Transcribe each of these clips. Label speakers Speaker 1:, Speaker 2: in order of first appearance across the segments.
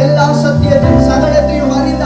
Speaker 1: எல்லா சத்தியத்தையும் சகலத்தையும் அறிந்த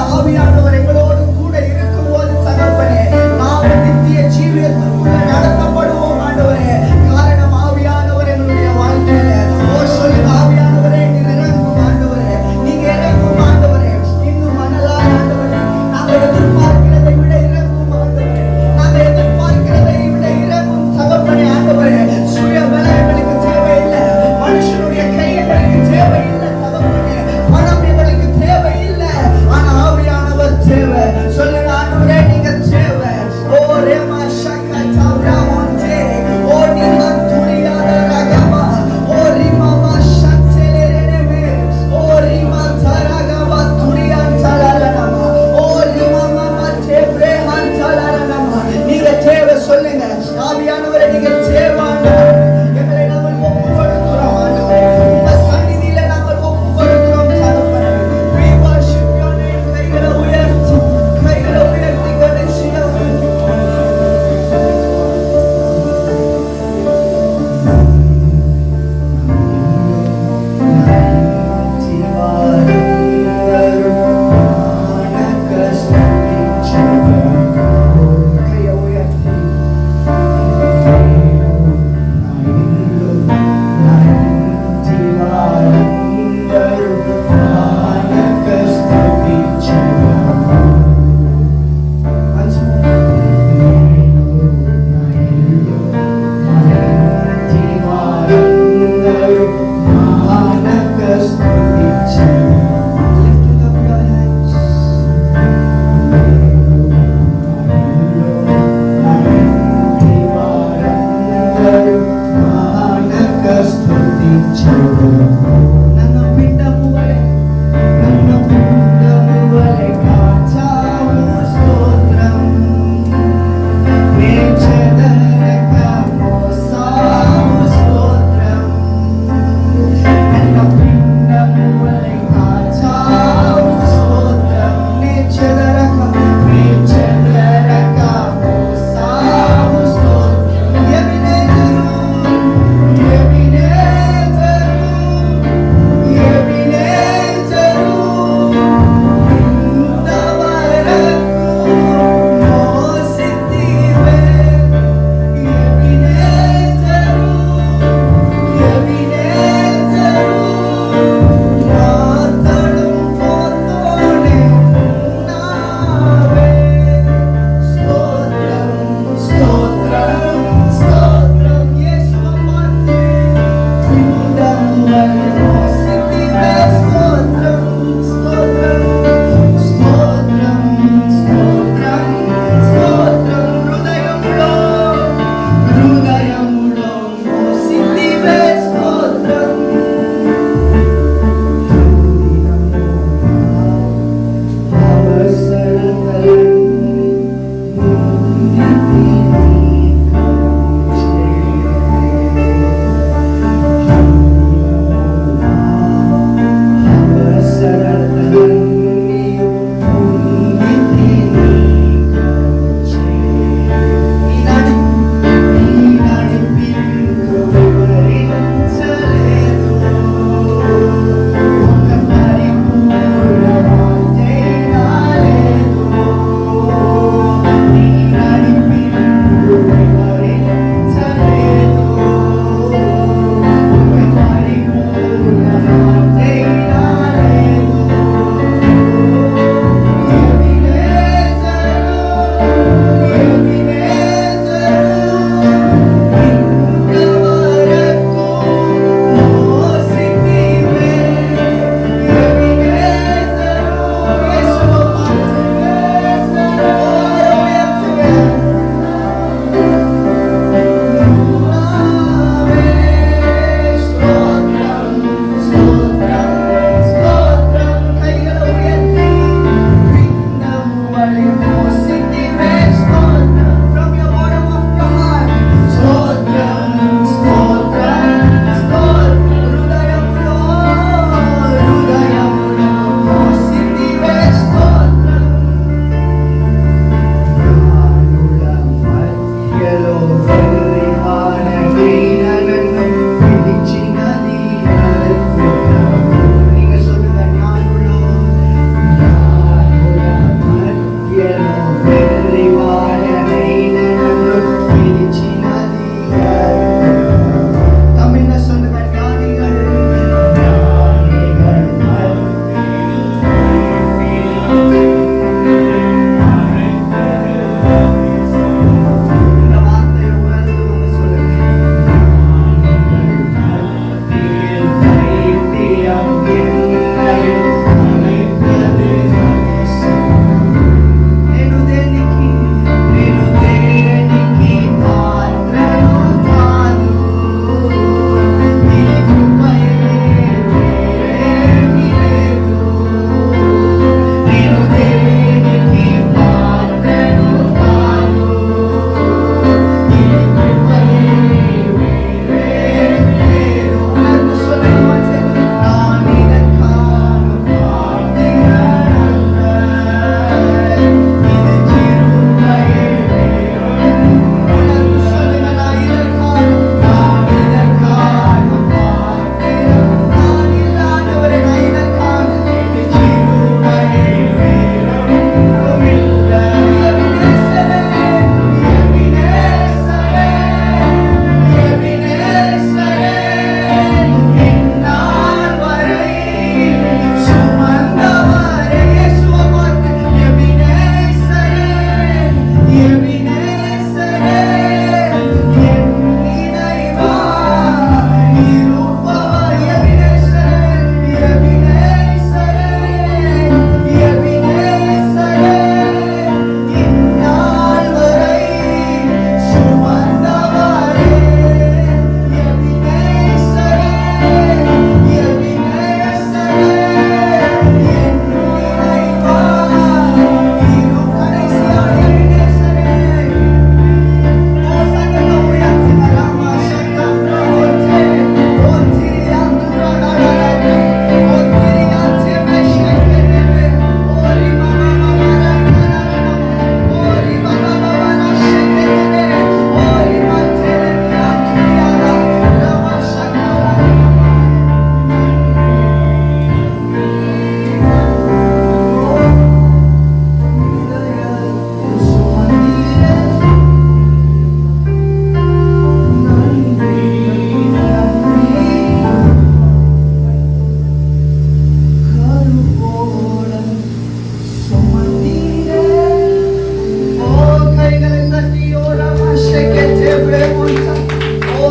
Speaker 1: Oh,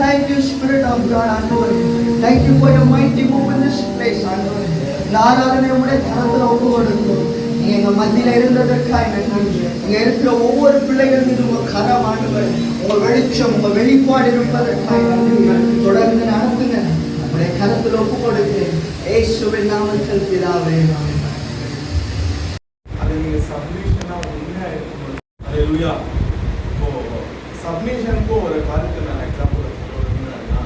Speaker 1: thank you, Spirit of God, Andore. Thank you for your mighty move in this place, Andore. நாராதனை உடைய கரத்துல ஒப்பு கொடுக்கும். நீங்க எங்க மத்தியில இருந்ததற்காக நன்றி. இங்க இருக்கிற ஒவ்வொரு பிள்ளைகள் மீது உங்க கரம் ஆண்டவர், உங்க வெளிச்சம், உங்க வெளிப்பாடு இருப்பதற்காக நன்றி. தொடர்ந்து நடத்துங்க. உடைய கரத்துல ஒப்பு கொடுத்து இயேசுவின் நாமத்தில் பிதாவே.
Speaker 2: அது நீங்க சப்மிஷனா உண்மையா இருக்கணும். ஹalleluya. இப்போ சப்மிஷனுக்கு ஒரு காரியத்தை நான் எக்ஸாம்பிள் சொல்றேன்னா,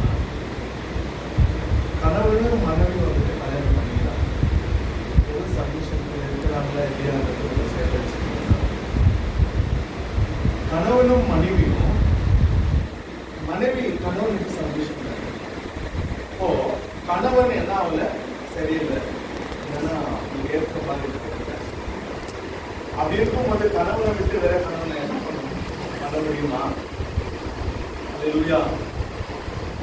Speaker 2: கணவனும் மனைவி வந்துட்டு கல்யாணம் பண்ணிக்கிறாங்க. ஒரு சப்மிஷனுக்கு இருக்கிறாங்களா இல்லையாங்கிறது சேர்த்து கணவனும் மனைவியும் மனைவி கணவனுக்கு சப்மிஷன் பண்ணாங்க. இப்போ கணவன் என்ன ஆகல சரியில்லை, ஏன்னா ஏற்ற மாதிரி இருக்கு. அப்படி இருக்கும்போது கணவனை விட்டு வேற கணவனை என்ன பண்ணணும் பண்ண முடியுமா? ஹalleluya.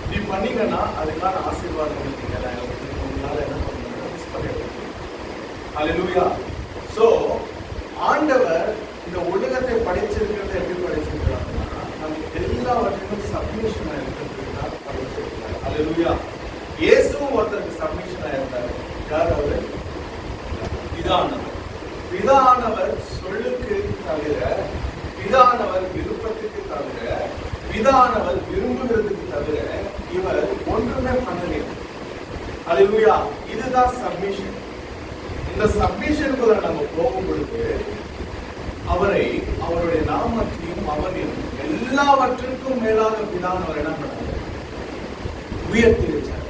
Speaker 2: இப்படி பண்ணீங்கன்னா அதுக்கான ஆசீர்வாதம் உங்களால என்ன பண்ணணும்? ஹalleluya. சோ ஆண்டவர் இந்த உலகத்தை படைச்சிருக்கிறத எப்படி படைச்சிருக்கிறாங்கன்னா, நம்ம எல்லாவற்றையும் சப்மிஷனா இருக்கிறதுக்கு தான் படைச்சிருக்கிறார். ஹalleluya. இயேசுவும் ஒருத்தருக்கு சப்மிஷனா இருந்தார். யார் அவரு? பிதானவர். பிதானவர் சொல்லுக்கு தவிர, பிதானவர் விருப்பத்துக்கு தவிர, பிதானவர் விரும்புகிறதுக்கு தவிர இவர் ஒன்றுமே பண்ணல. ஹalleluya. இதுதான் சப்மிஷன். இந்த சப்மிஷனுக்குள்ள நம்ம போகும் பொழுது அவரை, அவருடைய நாமத்தையும் அவரையும் எல்லாவற்றுக்கும் மேலாக பிதானவர் என்ன பண்ணாரு? உயர்த்தி வச்சார்.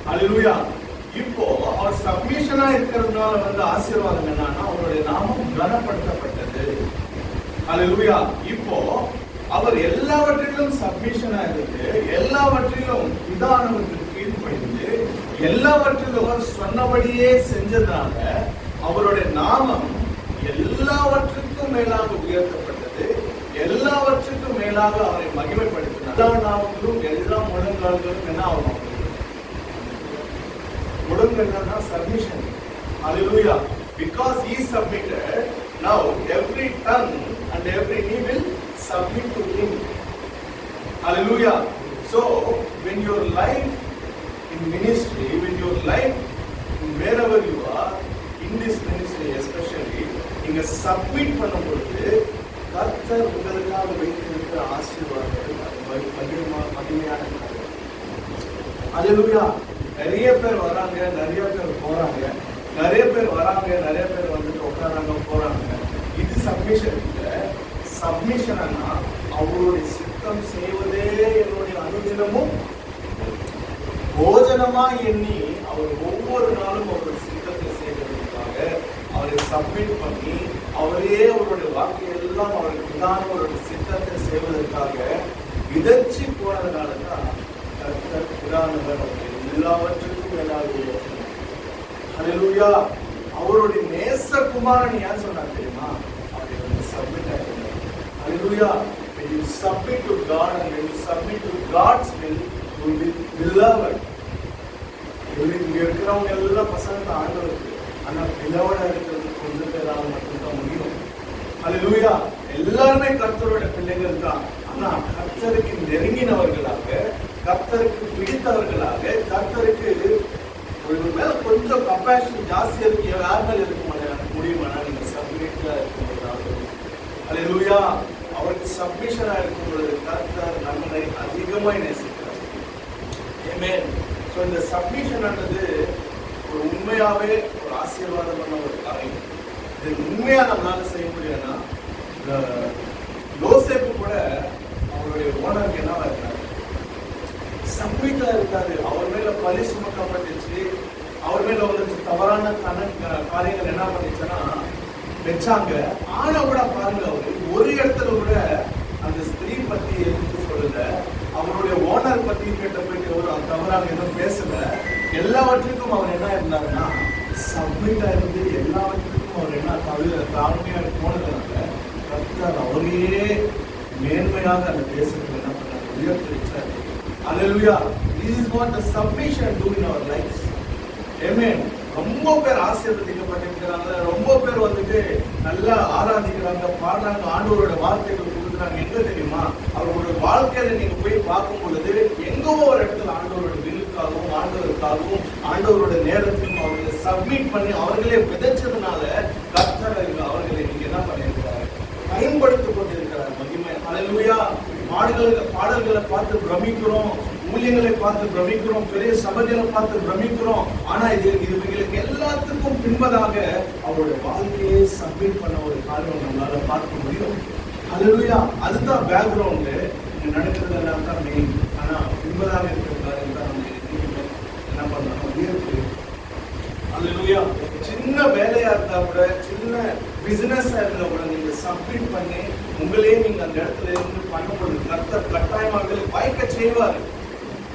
Speaker 2: ஹalleluya. இப்போ அவர் சப்மிஷனா இருக்கிறதுனால வந்து ஆசீர்வாதம் என்னன்னா, அவருடைய நாமம் கனப்படுத்தப்பட்டது. ஹalleluya. இப்போ அவர் எல்லாவற்றிலும் சப்மிஷனா இருந்து, எல்லாவற்றிலும் பிதானவருக்கு கீழ்ப்படிந்து, எல்லாவற்றிலும் அவர் சொன்னபடியே செஞ்சதுனால அவருடைய நாமம் எல்லாவற்றுக்கும் மேலாக உயர்த்தப்பட்டது. எல்லாவற்றுக்கும் மேலாக அவரை மகிமைப்படுத்தினார். எல்லா நாமங்களும் எல்லா முழங்கால்களும் என்ன ஆகும்? முழங்கல்னா submission. Hallelujah. Because he submitted, now every tongue and every knee will submit to him. Hallelujah. So when your life in ministry, when your life wherever you are in this ministry especially, நீங்க submit பண்ணும்போது கர்த்தர் உங்களுக்காக வைத்திருக்கிற ஆசீர்வாதங்கள் மகிமையான. ஹalleluya. நிறைய பேர் வராங்க, நிறைய பேர் போறாங்க, நிறைய பேர் வராங்க, நிறைய பேர் வந்துட்டு உட்காராங்க போறாங்க. இது சப்மிஷன் இல்லை. சப்மிஷன்னா அவருடைய சித்தம் செய்வதே என்னுடைய அனுதினமும் போஜனமா எண்ணி அவர் ஒவ்வொரு நாளும் அவருடைய சித்தத்தை செய்வதற்காக அவரை சப்மிட் பண்ணி, அவரே அவருடைய வாக்கையெல்லாம் அவருக்கு தான் அவருடைய சித்தத்தை செய்வதற்காக விதைச்சு போனதுனால தான் கர்த்தர் பிதானவர் எல்லாவற்றுக்கும் மேலாக. ஹalleluya. அவருடைய நேச குமாரன் ஏன் சொன்னார் தெரியுமா? அவரை வந்து சப்மிட் ஆகிட்டார். ஹalleluya. when you submit to God and when you submit to God's will, you will be beloved. இங்க இருக்கிறவங்க எல்லாம் பசங்க ஆண்டவருக்கு, ஆனா பிலவடா இருக்கிறது கொஞ்சம் பேரால மட்டும்தான் முடியும். ஹalleluya. எல்லாருமே கர்த்தருடைய பிள்ளைகள் தான். ஆனா கர்த்தருக்கு நெருங்கினவர்களாக, கர்த்தருக்கு பிடித்தவர்களாக, கர்த்தருக்கு ஒரு மேல கொஞ்சம் கம்பேஷன் ஜாஸ்தியா இருக்கு, யார் மேல இருக்க முடியுமானா நீங்க சப்மிட்டா இருக்கும்போது. ஹalleluya. அவருக்கு சப்மிஷனா இருக்கும் பொழுது கர்த்தர் நம்மளை அதிகமாய் நேசிக்கிறார். ஆமென். சோ இந்த சப்மிஷன் ஆனது ஒரு உண்மையாவே ஒரு ஆசீர்வாதமான ஒரு காரியம். இது உண்மையா நம்மளால செய்ய முடியும்னா, யோசேப்பு கூட அவருடைய ஓனருக்கு என்னவா இருக்காரு? சப்மிட்டா இருக்காரு. அவர் மேல பழி சுமக்கப்பட்டுச்சு, அவர் மேல வந்து தவறான காரியங்கள் என்ன பண்ணிச்சுன்னா வச்சாங்க. ஆனா கூட பாருங்க, அவரு ஒரு இடத்துல கூட அந்த ஸ்திரீ பத்தி எடுத்து சொல்லல, அவருடைய ஓனர் பத்தி கேட்ட போயிட்டு ஒரு தவறாக எதுவும் பேசல. எல்லாவற்றுக்கும் அவர் என்ன இருந்தாருன்னா சப்மிட்டா இருந்து, எல்லாவற்றுக்கும் அவர் என்ன தாழ்மையா போனதுனால கர்த்தர் அவரையே மேன்மையாக அந்த தேசத்தில் என்ன பண்ணார்? உயர்த்தி வச்சார். ஹalleluya. This is what the submission do in our lives. Amen. ரொம்ப பேர் ஆசீர்வதிக்கப்பட்டிருக்கிறாங்க, ரொம்ப பேர் வந்துட்டு நல்லா ஆராதிக்கிறாங்க, பாடுறாங்க, ஆண்டவரோட வார்த்தைகள் கொடுக்குறாங்க. பயன்படுத்துறாங்க. எங்க தெரியுமா? அவர்களுடைய வாழ்க்கையில நீங்க போய் பார்க்கும் பொழுது எங்கோ ஒரு இடத்துல ஆண்டவருடைய விருதுக்காகவும் ஆண்டவருக்காகவும் ஆண்டவருடைய நேரத்தையும் அவர்களை சப்மிட் பண்ணி அவர்களே விதைச்சதுனால கர்த்தர் அவர்களை நீங்க என்ன பண்ணியிருக்கிறார்? பயன்படுத்திக் கொண்டிருக்கிறார். மகிமை. ஹல்லேலூயா. பாடல்களை பார்த்து பிரமிக்கிறோம், ஊழியங்களை பார்த்து பிரமிக்கிறோம், பெரிய சபைகளை பார்த்து பிரமிக்கிறோம். ஆனா இவங்களுக்கு எல்லாத்துக்கும் பின்பதாக அவருடைய வாழ்க்கையை சப்மிட் பண்ண ஒரு காரியம் நம்மளால பார்க்க முடியும். ஹல்லேலூயா. அதுதான் பேக்ரவுண்டு. இங்க நடக்கிறது எல்லாம் தான் மெயின். ஆனா பின்பதாக இருக்கிற காரியம் தான் நம்ம என்ன பண்ணணும்? உயர்த்து. ஹல்லேலூயா. சின்ன வேலையா இருந்தா கூட, சின்ன பிசினஸ் இருந்தா கூட நீங்க சப்மிட் பண்ணி உங்களே நீங்க அந்த இடத்துல இருந்து பண்ணும்போது கர்த்தர் கட்டாயமாக வாய்க்க செய்வார்.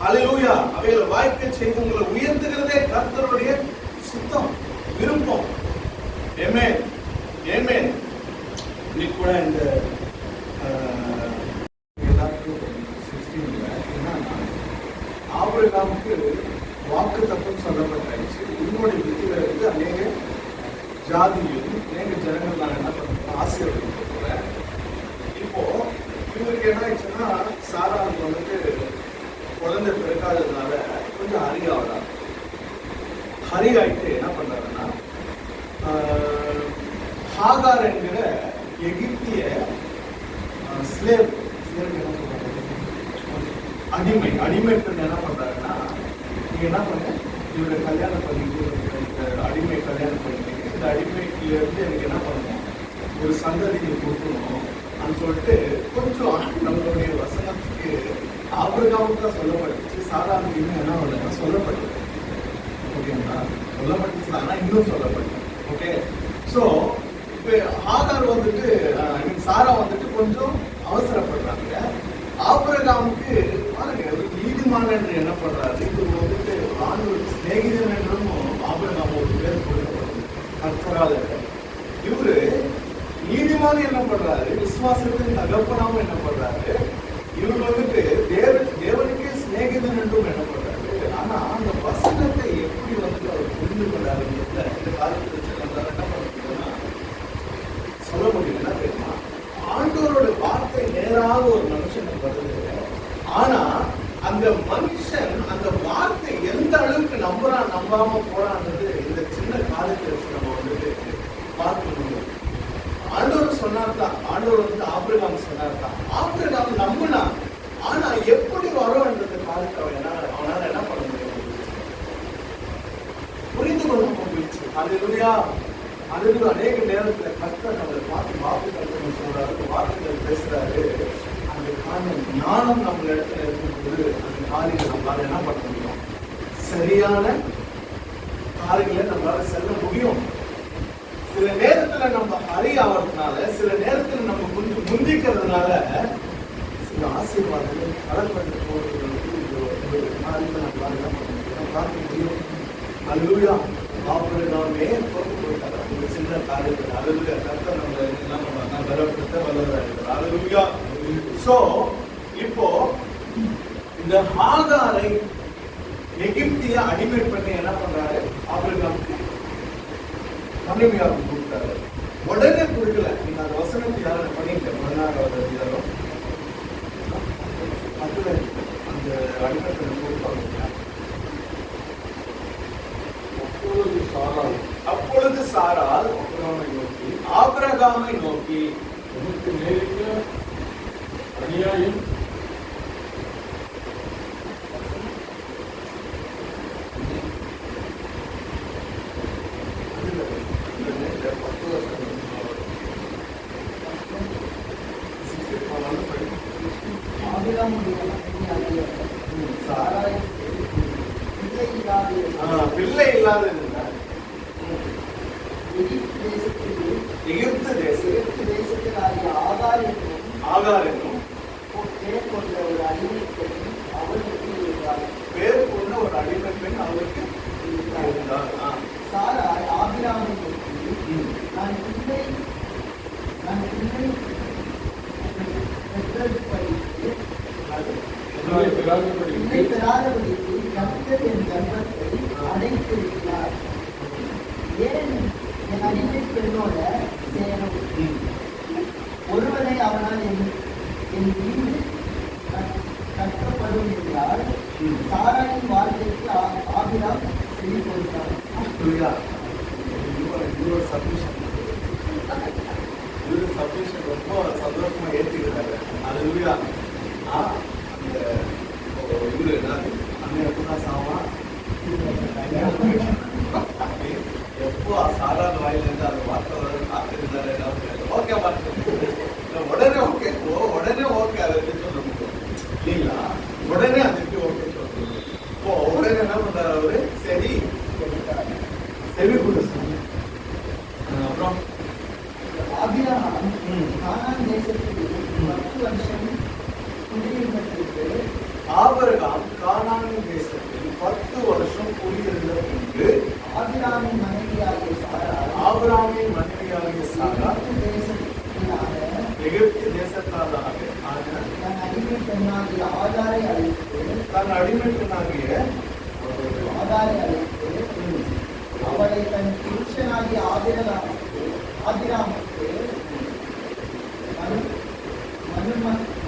Speaker 2: ஹல்லேலூயா. அவைகளை வாய்க்க செய்து உங்களை உயர்த்துகிறதே கர்த்தருடைய சுத்தம், விருப்பம். ஆமென், ஆமென். நீ கூட இந்த ஆபிரகாமுக்கு வாக்குத்தத்தம் சொல்லப்பட்டாச்சு. உன்னுடைய விதியில இருந்து அநேக ஜாதியும் அநேக ஜனங்கள் நான் என்ன பண்ணுறேன்? ஆசீர்வதிக்க போறேன். இப்போ இவருக்கு என்ன ஆயிடுச்சுன்னா, சாராவுக்கு வந்துட்டு குழந்தை பிறக்காததுனால கொஞ்சம் ஹரியாவலாம். ஹரி ஆயிட்டு என்ன பண்றாருன்னா, ஹாகார் என்கிற எகிப்திய ஸ்லேவ் அடிமை பெண் என்ன பண்றாருன்னா, நீங்க என்ன பண்ண இவரை கல்யாணம் பண்ணிட்டு அடிமை கல்யாணம் பண்ணிட்டு இந்த அடிமைக்குல இருந்து எனக்கு என்ன பண்ணணும்? ஒரு சந்ததியை கொடுக்கணும் அப்படின்னு சொல்லிட்டு கொஞ்சம் நம்மளுடைய வசனத்துக்கு ஆபிரகாமுக்கு தான் சொல்லப்பட்டுச்சு. சாதாரண என்ன பண்ண சொல்லப்பட்டது. ஓகேங்களா? சொல்லப்பட்டுச்சு. ஆனா இன்னும் சொல்லப்பட்டது. ஓகே. ஸோ இப்போ ஆகார் வந்துட்டு சாரா வந்துட்டு கொஞ்சம் அவசரப்படுறாங்க. ஆபிரகாமுக்கு பாருங்க, ஒரு நீதிமான் என்று என்ன பண்றாரு? இது வந்துட்டு ஆண்டவர் சிநேகிதன் என்றும் ஆபிரகாம் ஒரு பேர் கொடுக்கப்படுது கர்த்தரால். இவரு நீதிமான் என்ன பண்றாரு? விசுவாசத்தின் தகப்பனாவும் என்ன பண்றாரு? இவர் வந்துட்டு தேவனுக்கே சிநேகிதன் என்றும் என்ன பண்றாரு? ஆனா அந்த வசனத்தை எப்படி வந்துட்டு அவர் புரிந்து கொண்டாரு? இந்த காலத்துல நம்மளால என்ன பண்ண முடியும்னா சொல்ல முடியும். என்ன தெரியுமா? ஆண்டவரோட வார்த்தை நேராக ஒரு மனுஷனுக்கு வருது. ஆனா அந்த மனுஷன் அந்த வார்த்தை எந்த அளவுக்கு நம்புறான் நம்பாம போறான்றது இந்த சின்ன காலத்துல நம்ம வந்துட்டு பார்க்க முடியும். ஆண்டவர் சொன்னார்தான். ஆண்டவர் வந்து ஆபிரகாம் சொன்னார்தான். ஆபிரகாம் நம்புனா. ஆனா எப்படி வரும்ன்றது காலத்தை அவனால என்ன பண்ண முடியும்? புரிந்து கொள்ள போயிடுச்சு. ஹல்லேலூயா. அதுக்கு அநேக நேரத்துல கர்த்தர் நம்மளை பார்த்து வாக்குத்தத்தம் சொல்றாரு, வார்த்தைகள் பேசுறாரு. அந்த காரணம் ஞானம் நம்ம இடத்துல இருக்கும்போது அந்த காரியங்களை நம்மளால என்ன பண்ண முடியும்? சரியான காரியங்களை நம்மளால செல்ல முடியும். சில நேரத்துல நம்ம அறியாவதுனால, சில நேரத்துல நம்ம கொஞ்சம் முந்திக்கிறதுனால சில ஆசீர்வாதங்கள் கடற்பட்டு போகிறது நம்மளால என்ன பண்ண முடியும்? பார்க்க முடியும். அல்லேலூயா. ஆபிரகாமே தோற்று போயிட்டாங்க ஒரு சின்ன காரியத்தில். அல்லேலூயா. கர்த்தர் நம்மளை என்ன பண்ணாங்க? பலப்படுத்த வல்லவராக இருக்கிறார். அல்லேலூயா. சோ இப்போ இந்த ஹாகாரை எகிப்திய அடிமை பண்ணி என்ன பண்றாரு? ஆபிரகாமுக்கு மனைவியாக கொடுத்தாரு. உடனே கொடுக்கல. நீங்க அந்த வசனத்தை யாரும் பண்ணிட்டேன் 16வது அதிகாரம் அதுல அந்த அடிமைப்பெண்ணை கொடுப்பாங்க. அப்பொழுது சாராள் ஆபிரகாமை நோக்கி உனக்கு நேரிட்ட அநியாயம் பிள்ளை இல்லாத எகிப்து தேசத்தில் ஆகார் என்னும் பேர் கொண்ட ஒரு அடிமை பெண் அவருக்கு இருந்தார்.
Speaker 1: சாராய் ஆபிரகாமை நான் பெறாதபடிக்கு கர்த்தர் என் கர்ப்பத்தை அடைத்திருக்கிறார். ஏன் என் அடிமை பெண்ணோட சேரும்? ஒருவனை அவனால் என் வீடு கட்டப்படும் என்றால் சாராயின் வாழ்க்கைக்கு ஆபிராம் செவி கொடுத்தார்.
Speaker 2: ரொம்ப சந்தோஷமா ஏற்றுக்கிறாங்க. அதுலயா அந்த இவரு அண்ணன் எப்படின்னா சாவான் எப்போ சாதாரண வாயில இருந்து அந்த வார்த்தை வர காத்திருந்தாரு. ஓகே உடனே ஓகே உடனே ஓகே அதை சொல்ல முடியும் இல்லைங்களா? உடனே அதுக்கு ஓகே சொல்றது. இப்போ உடனே என்ன பண்றாரு அவரு? சரி செவி கொடுத்தாங்க. அப்புறம்
Speaker 1: ஆபிரகாம் கானான் தேசத்தில் 10 வருஷம் குடியிருந்ததற்கு
Speaker 2: ஆபிரகாம் கானான் தேசத்தில் 10 வருஷம் குடியிருந்த பின்பு
Speaker 1: ஆபிரகாமின் மனைவியாகிய சாரா
Speaker 2: எகிப்து தேசத்தாராக
Speaker 1: தன் அடிமை பெண்ணாகிய ஆகாரை அழைத்து அவளை தன் புருஷனாகிய ஆபிரகாமுக்கு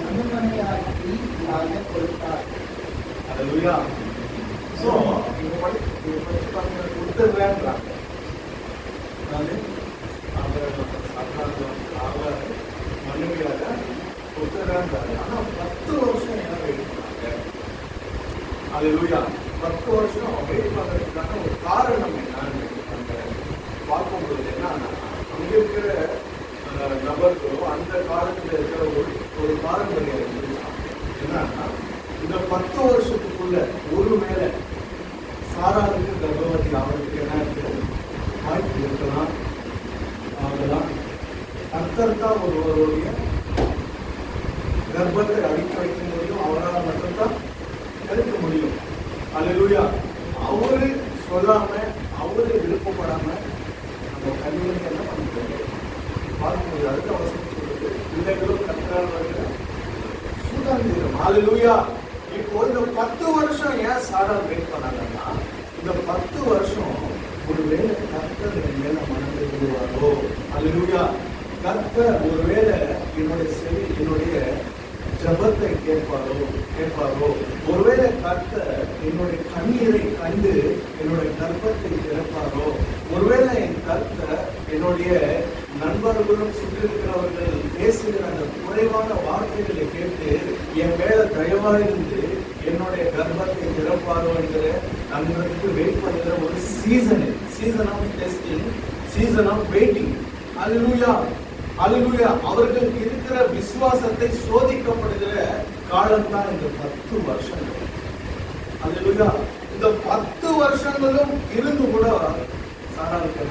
Speaker 1: மனுமனையாக்கி கொடுத்தார்.
Speaker 2: அல்லேலூயா. சோ இங்க படிச்சு பாருங்க, கொடுத்துடுறேன்றாங்க. மனைவியாக கொடுத்துடுறேன்றாங்க. ஆனா 10 வருஷம் என்ன வெயிட் பண்ணாங்க? அல்லேலூயா. 10 வருஷம் வெயிட் பண்றதுக்கான ஒரு காரணம் என்னன்னு பார்க்கும்போது என்னன்னா, அங்க இருக்கிற நபர்களோ அந்த காலத்துல இருக்கிற ஒரு பாரம்பரியம் என்னன்னா, இந்த 10 வருஷத்துக்குள்ள ஒருவேளை சாராவுக்கு கர்ப்பவதி அவருக்கு என்ன இருக்கு வாய்ப்பு இருக்கலாம். அவங்கதான் கர்த்தர் தான் ஒருவருடைய கர்ப்பத்தை அடிக்க வைக்க முடியும். அவரால் மட்டும்தான் எடுக்க முடியும். அல்லேலூயா. அவரு சொல்லாம அவரு விருப்பப்படாம நம்ம கல்விக்கு என்ன பண்ணிட்டு பார்க்க முடியாது. அடுத்த அவசரம் சொல்றது பிள்ளைகளும் கர்த்தரால் வருகிற சுதந்திரம். அல்லேலூயா. இப்போ இந்த 10 வருஷம் ஏன் சாரா வெயிட் பண்ணாங்கன்னா, இந்த 10 வருஷம் ஒருவேளை கர்த்தர் மேல மனதை விடுவாரோ. அல்லேலூயா. கர்த்தர் ஒருவேளை என்னுடைய ஜபத்தை கேட்பாரோ. ஒருவேளை கர்த்தர் என்னுடைய கண்ணீரை கண்டு என்னுடைய கர்ப்பத்தை திறப்பாரோ. ஒருவேளை என் கர்த்தர் என்னுடைய நண்பர்களும் சுற்றி இருக்கிறவர்கள் பேசுகிற அந்த குறைவான வார்த்தைகளை கேட்டு என் மேல தயவாயிருந்து என்னுடைய கர்ப்பத்தை திறப்பாரோ என்கிற நண்பர்களுக்கு வெயிட் பண்ணுகிற ஒரு season of testing, season of waiting. Hallelujah. Hallelujah. அவர்களுக்கு இருக்கிற விசுவாசத்தை சோதிக்கப்படுகிற காலம் தான் இந்த 10 வருஷங்கள். அல்லேலூயா. இந்த 10 வருஷங்களும் இருந்து கூட சாராவுக்கு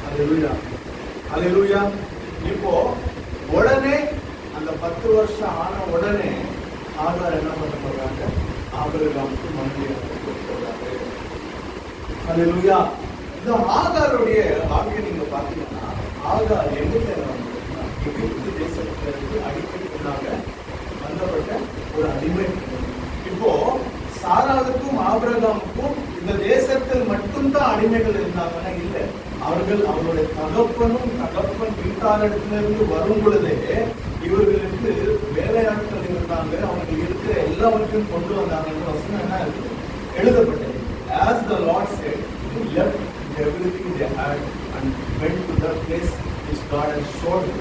Speaker 2: அல்லேலூயா. அல்லேலூயா. இப்போ உடனே அந்த 10 வருஷம் ஆன உடனே ஆகார் என்ன பண்ண போறாங்க? ஆபிரகாமுக்கு மனைவியாக கொடுக்கிறாங்க. அல்லேலூயா. இந்த ஆகாருடைய வாழ்க்கையை நீங்க பாத்தீங்கன்னா, ஆகார் எங்க எகிப்து தேசத்திலிருந்து அடிமைக்குள்ளாக வந்தப்பட்ட ஒரு அடிமை. இப்போ சாராவுக்கும் ஆபிரகாமுக்கும் இந்த தேசத்தில் மட்டும்தான் அடிமைகள் இருந்தாங்கன்னா இல்லை. அவர்களுடைய தகப்பன் வீட்டாரிடத்திலிருந்து வரும் பொழுதே இவர்களுக்கு வேலையாட்கள் இருந்தாங்க. அவங்க இருக்கிற எல்லாவற்றையும் கொண்டு வந்தாங்கன்னு வசனம் என்ன இருக்கு எழுதப்பட்டது. As the Lord said, he left everything they had and went to the place which God had showed them.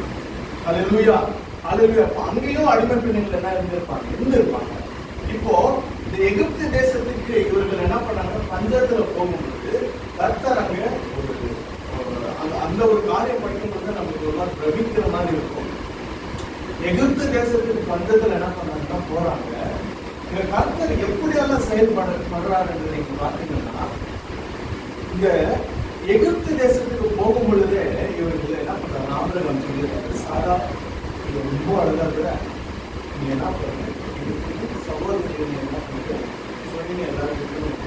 Speaker 2: Hallelujah. Hallelujah. அங்கேயும் அடிமை பெண்கள் என்ன இருந்திருப்பாங்க. இப்போ இந்த எகிப்து தேசத்துக்கு இவர்கள் என்ன பண்ணாங்க? பஞ்சத்துல போகும்போது கர்த்தர் அங்க அந்த ஒரு காரியம் படிக்கும்போது நமக்கு ஒரு மாதிரி பிரமிக்கிற மாதிரி இருக்கும். எகிப்து தேசத்துக்கு பஞ்சத்துல என்ன பண்ணாங்கன்னா போறாங்க. இந்த கர்த்தர் எப்படியெல்லாம் செயல்படுறாருன்னு நீங்க பாத்தீங்கன்னா, இந்த எகிப்து தேசத்துக்கு போகும் பொழுதே இவர்கள் என்ன பண்றாங்க? ஆபிரகாம் சொல்லியிருக்காரு, சாரா இது ரொம்ப அழகாக நீ என்ன பண்ணுங்க சகோதரி என்ன பண்ணுங்க சொல்லி எல்லாருக்கும்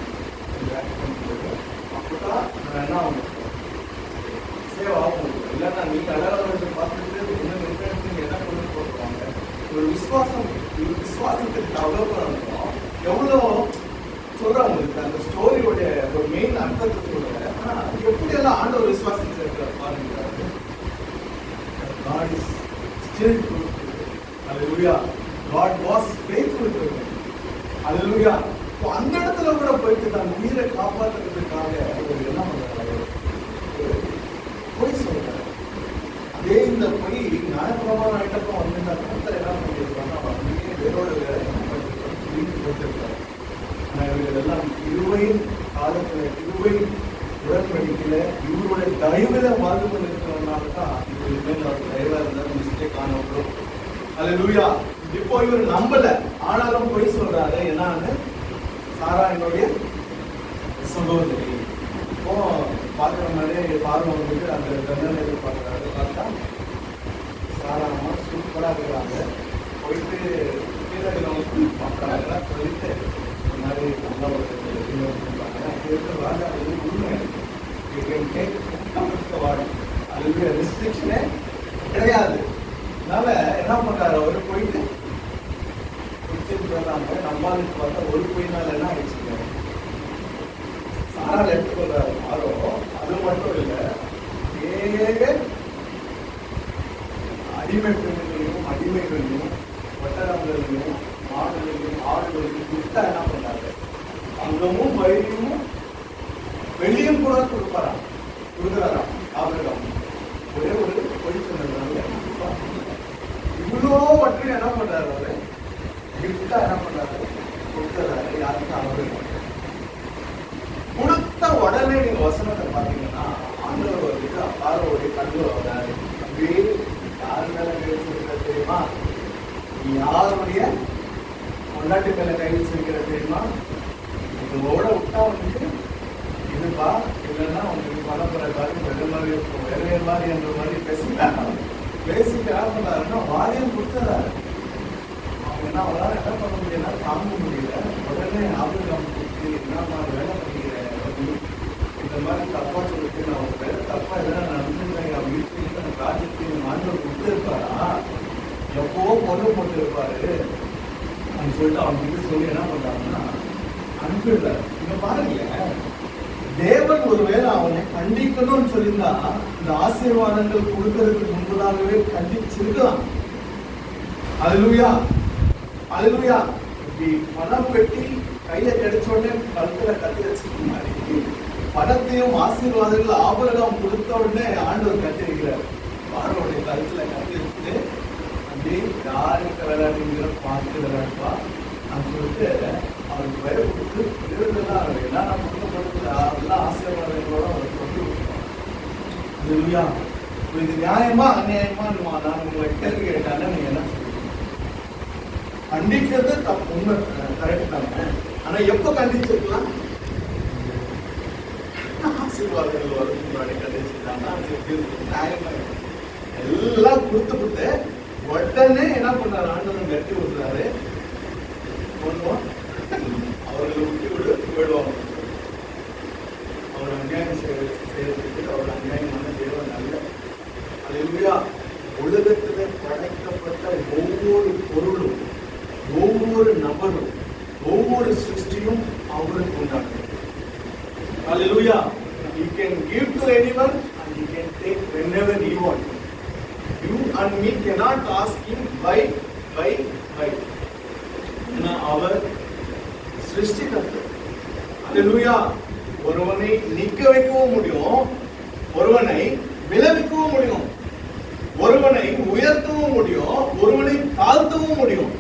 Speaker 2: அப்பதான் நான் என்ன ஆகும் சேவ் ஆகும். இல்லைன்னா நீங்க அழகாக பார்த்துட்டு நீங்க என்ன பண்ணி போட்டுருவாங்க. ஒரு விசுவாசத்துக்கு டெவலப் எவ்வளோ சொல்றாங்க அந்த ஸ்டோரியோட ஒரு மெயின் அர்த்தத்தை சொல்றேன். ஆனா எப்படி எல்லாம் ஆண்டவர் விசுவாசம் சேர்க்கிறார் பாருங்க. God is still good. Hallelujah. God was faithful to him. Hallelujah. இப்போ அந்த இடத்துல கூட போயிட்டு தன் உயிரை காப்பாற்றுறதுக்காக அவர் என்ன பண்றாரு? பொய் சொல்றாரு. அதே இந்த பொய் நியாயப்பிரமாணம் ஐட்டப்போ வந்து கர்த்தர் என்ன பண்ணியிருக்காங்க? அப்படியே வேரோடு வேற போட்டிருக்காரு. ஆனால் இவர்களெல்லாம் கிருபையின் காலத்துல, கிருபையின் உடன்படிக்கையில இவருடைய தயவுல வாழ்ந்து கொண்டிருக்கிறதுனால தான் இவரு மேல் அவர் தயவா இருந்தாலும் மிஸ்டேக் ஆனவரும். அல்லேலூயா. இப்போ இவர் நம்பல, ஆனாலும் பொய் சொல்றாரு. என்னன்னு? சாரா என்னுடைய சகோதரி. இப்போ பார்க்குற மாதிரி பார்வை வந்துட்டு அந்த தண்டனை எதிர்பார்க்கிறாரு. பார்த்தா சாரா அம்மா சூப்பரா இருக்கிறாங்க. போயிட்டு கீழே பார்க்குறாங்க. சொல்லிட்டு இந்த மாதிரி நல்லா ஒரு ராஜா உண்மை அதுக்கு ரெஸ்ட்ரிக்ஷனே கிடையாது. அதனால என்ன பண்றாரு? அவரு போயிட்டு நம்மளுக்கு பார்த்தா ஒரு பொய்னால என்ன ஆயிடுச்சு? சாரால் எடுத்துக்கொள்றாரு யாரோ. அது மட்டும் இல்லை, ஏக அடிமை பெண்களையும் அடிமைகளையும் ஒட்டகங்களையும் மாடுகளையும் ஆடுகளையும் கிஃப்டா என்ன பண்றாரு? அங்கமும் வயிறும் வெளியும் கூட கொடுக்குறாராம். ஆபிரகாம் ஒரே ஒரு பொய் சொன்னதுனால இவ்வளோ பற்றி என்ன பண்றாரு? அவரு கிஃப்டா என்ன பண்றாரு? கொடுத்துறாரு. யாருக்கு? ஆபிரகாம். கொடுத்த உடனே நீங்க வசனத்தை பாத்தீங்கன்னா ஆண்டவர் வந்துட்டு அப்பாரோடைய கண்ணு வராரு. அப்படியே யாரு மேல கை வச்சிருக்கிற தெரியுமா? யாருடைய கொண்டாட்டி மேல கை வச்சிருக்கிற தெரியுமா? இதோட விட்டா வந்துட்டு இதுப்பா, இல்லைன்னா உங்களுக்கு பணப்புற காரியம் வேற மாதிரி என்ற மாதிரி பேசிட்டு என்ன பண்றாருன்னா வாரியம் கொடுத்துறாரு. அவங்க என்ன அவரால் என்ன பண்ண முடியும்னா தாங்க முடியல. உடனே ஆபிரகாம் கொடுத்து என்ன வேலை பண்ணிக்கிறேன், இந்த மாதிரி தப்பா சொல்லிட்டு நான் ஒரு வேலை தப்பா எதனா நடந்துருக்கேன், அவன் வீட்டுக்கு அந்த ராஜ்யத்தையும் ஆண்டவர் கொடுத்துருப்பாரா, எப்பவோ கொண்டு போட்டு இருப்பாரு அப்படின்னு சொல்லிட்டு அவங்க கிட்ட சொல்லி என்ன பண்றாங்கன்னா அனுப்பிடுறாரு. இங்க பாருங்க, தேவன் ஒருவேளை அவனை கண்டிக்கணும்னு சொல்லியிருந்தா இந்த ஆசீர்வாதங்கள் கொடுக்கறதுக்கு முன்பதாகவே கண்டிச்சிருக்கலாம். அல்லேலூயா, அல்லேலூயா. இப்படி பணம் பெட்டி கையில கிடைச்ச உடனே கழுத்துல கட்டி வச்சுக்க மாதிரி பணத்தையும் ஆசீர்வாதங்கள் ஆபிரகாம் கொடுத்த உடனே ஆண்டவர் கட்டிருக்கிறார். பார்வனுடைய கழுத்துல கட்டி வச்சுட்டு அப்படியே யாருக்கு விளையாடுங்கிற பார்த்து விளையாடுப்பா அப்படின்னு சொல்லிட்டு அவருக்கு பயிர் கொடுத்து இருந்தெல்லாம் என்னென்ன கொடுக்கப்படுது அதெல்லாம் ஆசீர்வாதங்களோட அவருக்கு கொண்டு கொடுப்பாங்க. இல்லையா? இது நியாயமா அநியாயமா நான் உங்களை கேள்வி கேட்டானே நீங்க என்ன சொல்லுவீங்க? கண்டிக்கிறது தப்பு, உண்மை கரெக்ட் தானே. ஆனா எப்ப கண்டிச்சிருக்கலாம்? ஆசீர்வாதங்கள் வரதுக்கு முன்னாடி கண்டிச்சிருக்காங்கன்னா நியாயமா எல்லாம் கொடுத்து உடனே என்ன பண்றாரு? ஆண்டவன் கட்டி விடுறாரு. அவர்களை விட்டு விடு போயிடுவாங்க. அவர் அநியாயம் செய்யறதுக்கு அவர் அநியாயமான தேவன் அல்ல. அல்லேலூயா. உலகத்திலே படைக்கப்பட்ட ஒவ்வொரு பொருளும், ஒவ்வொரு நபரும், ஒவ்வொரு சிருஷ்டியும் அவருக்கு உண்டானது. அல்லேலூயா. You can give to anyone and you can take whenever you want. You and me cannot ask him why. அவர் சிருஷ்டிகர்த்தர். அல்லேலூயா. ஒருவனை நிக்க வைக்கவும் முடியும், ஒருவனை விளைவிக்கவும் முடியும், ஒருவனை உயர்த்தவும் முடியும், ஒருவனை தாழ்த்தவும் முடியும்,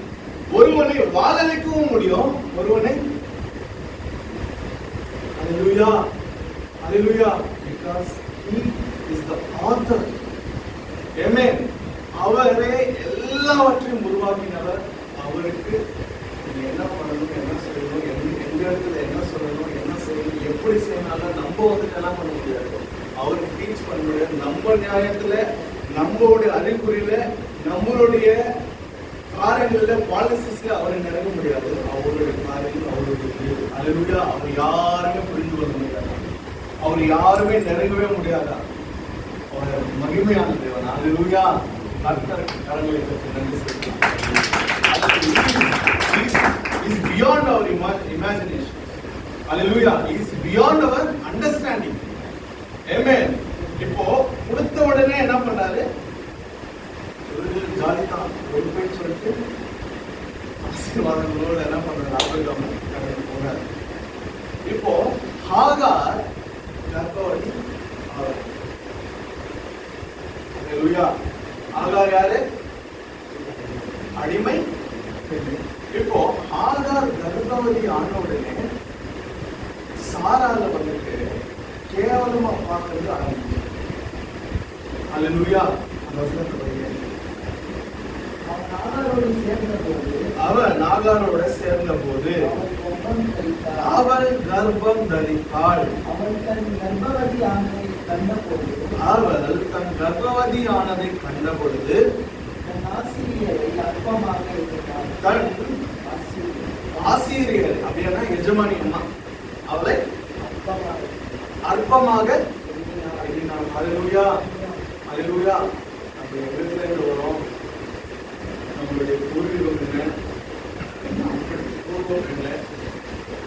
Speaker 2: ஒருவனை வாழ வைக்கவும் முடியும், ஒருவனை அல்லேலூயா, அல்லேலூயா. Because he is the author. Amen. அவரே எல்லாவற்றையும் உருவாக்கினவர். அவருக்கு என்ன பண்ணணும், என்ன செய்யணும், எந்த இடத்துல என்ன சொல்லணும், என்ன செய்யணும், எப்படி செய்யணும் நம்ம வந்துட்டு என்ன பண்ண முடியாது. அவருக்கு டீச் பண்ண முடியாது. நம்ம நியாயத்துல, நம்மளுடைய அறிகுறியில, நம்மளுடைய காரியங்கள்ல, பாலிசிஸ்ல அவரை நினைக்க முடியாது. அவருடைய காரியங்கள் அவருடைய அல்லேலூயா. அவர் யாருமே புரிந்து கொள்ள முடியாது. அவர் யாருமே நெருங்கவே முடியாதா. அவர் மகிமையான தேவன். அல்லேலூயா. கர்த்தருக்கு கரங்களை தட்டி நன்றி செலுத்தலாம். Is beyond our imagination. Hallelujah. Is beyond our understanding. Amen. இப்போ கொடுத்த உடனே என்ன பண்றாரு? கொடுத்து ஆசீர்வாதங்களோடு என்ன பண்றாரு, ஆபிரகாம் கடந்து போறாரு. இப்போ ஹாகார் கர்ப்பவதி ஆவார். ஹல்லேலூயா. ஆகார் யாரு? அடிமை. இப்போ ஆகார் கர்ப்பவதி ஆன உடனே சாரால வந்துட்டு கேவலமா பார்க்கறது ஆரம்பிச்சு. ஹல்லேலூயா. அவன் நாகாரோட சேர்ந்த போது அவள் கர்ப்பம் தரித்தாள். அவள் தன் கர்ப்பவதி ஆனதை கண்ட பொழுது தன் ஆசிரியர் அப்படின்னா எஜமானி அம்மா அவளை அற்பமாக எண்ணினாள். ஹல்லேலூயா. ஹல்லேலூயா. நம்ம எங்கிட்ட இருந்து வரோம், நம்மளுடைய பூர்வீகம் என்ன, பூர்வம் என்ன,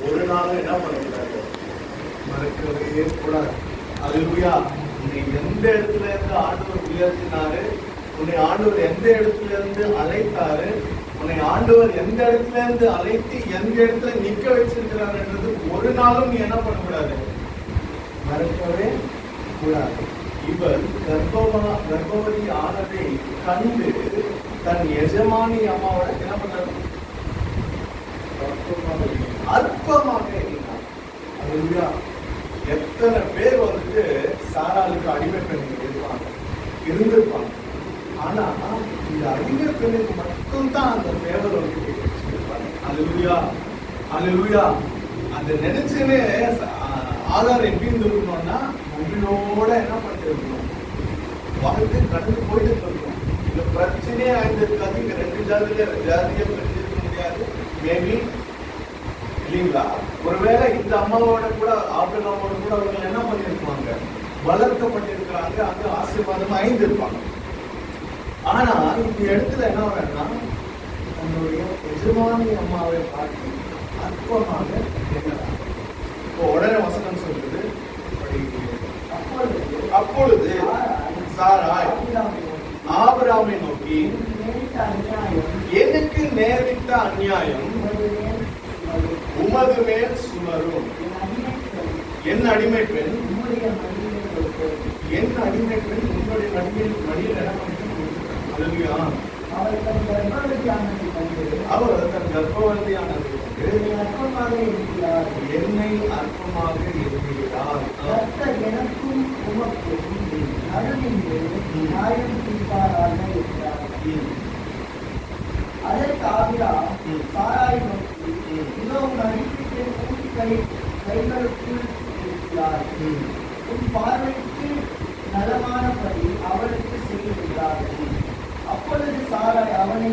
Speaker 2: ஒரு நாளும் என்ன பண்ணக்கூடாது, மறக்கவே கூடாது. ஹல்லேலூயா. உன்னை எந்த இடத்துல இருந்து ஆண்டவர் உயர்த்தினாரு, உன்னை ஆண்டவர் எந்த இடத்துல இருந்து அழைத்தாரு, உன்னை ஆண்டவர் எந்த இடத்துல இருந்து அழைத்து எந்த இடத்துல நிக்க வச்சிருக்கிறாருன்றது ஒரு நாளும் நீ என்ன பண்ணக்கூடாது, மறக்கவே கூடாது. இவர் கர்ப்பவதி ஆனதை கண்டு தன் எஜமானி அம்மாவோட என்ன பண்ணாரு, அற்பமாக எண்ணினார். ஹல்லேலூயா. எத்தனை பேர் வந்துட்டு சாராளுக்கு அடிமை பெண்கள் இருந்திருப்பாங்க. ஆனா இந்த அடிமை பெண்ணுக்கு மட்டும்தான் அந்த ஃபேவர் வந்து கிடைச்சிருப்பாங்க. ஹல்லேலூயா. ஹல்லேலூயா. அதை நினைச்சுன்னு ஆதாரம் எப்படி இருக்கணும்னா மகிழோட என்ன பண்ணிட்டு இருக்கணும், வாழ்க்கை கடந்து போயிட்டு இருக்கணும். இந்த பிரச்சனையே ஆயிருக்காது. இங்க 2 ஜாதியா பிரிஞ்சிருக்க முடியாது. மேபி இல்லைங்களா? ஒருவேளை இந்த அம்மாவோட கூட ஆபிரகாமோட கூட அவங்க என்ன பண்ணிருப்பாங்க, வளர்க்கப்பட்டிருக்கிறாங்க, அங்க ஆசீர்வாதம் ஐந்திருப்பாங்க. ஆனா இந்த இடத்துல என்ன வேணா தன்னுடைய எஜமானி அம்மாவை பார்த்து அற்பமாக எண்ணலாம். இப்போ உடனே வசனம் சொல்றது, அப்பொழுது சாராய் ஆபிரகாமை நோக்கி, எனக்கு நேரிட்ட அநியாயம் உமது மேல் சுமரும். என் அடிமை பெண் உன்னுடைய மடியில் ஹல்லேலூயா. அவர் தன் கர்ப்பவதியானதை கண்டு என்னை அற்பமாக எண்ணுகிறார். எனக்கும் உமக்கும் நியாயம் தீர்ப்பாராக இருக்கிறார். அதற்கு ஆபிரகாம் சாராயை நோக்கி, இதோ உன் அடிமைக்கு கூட்டி கைகளுக்குள் இருக்கிறார். உன் பார்வைக்கு நலமானபடி அவளுக்கு செய்கிறார். அப்பொழுது சாராய் அவனை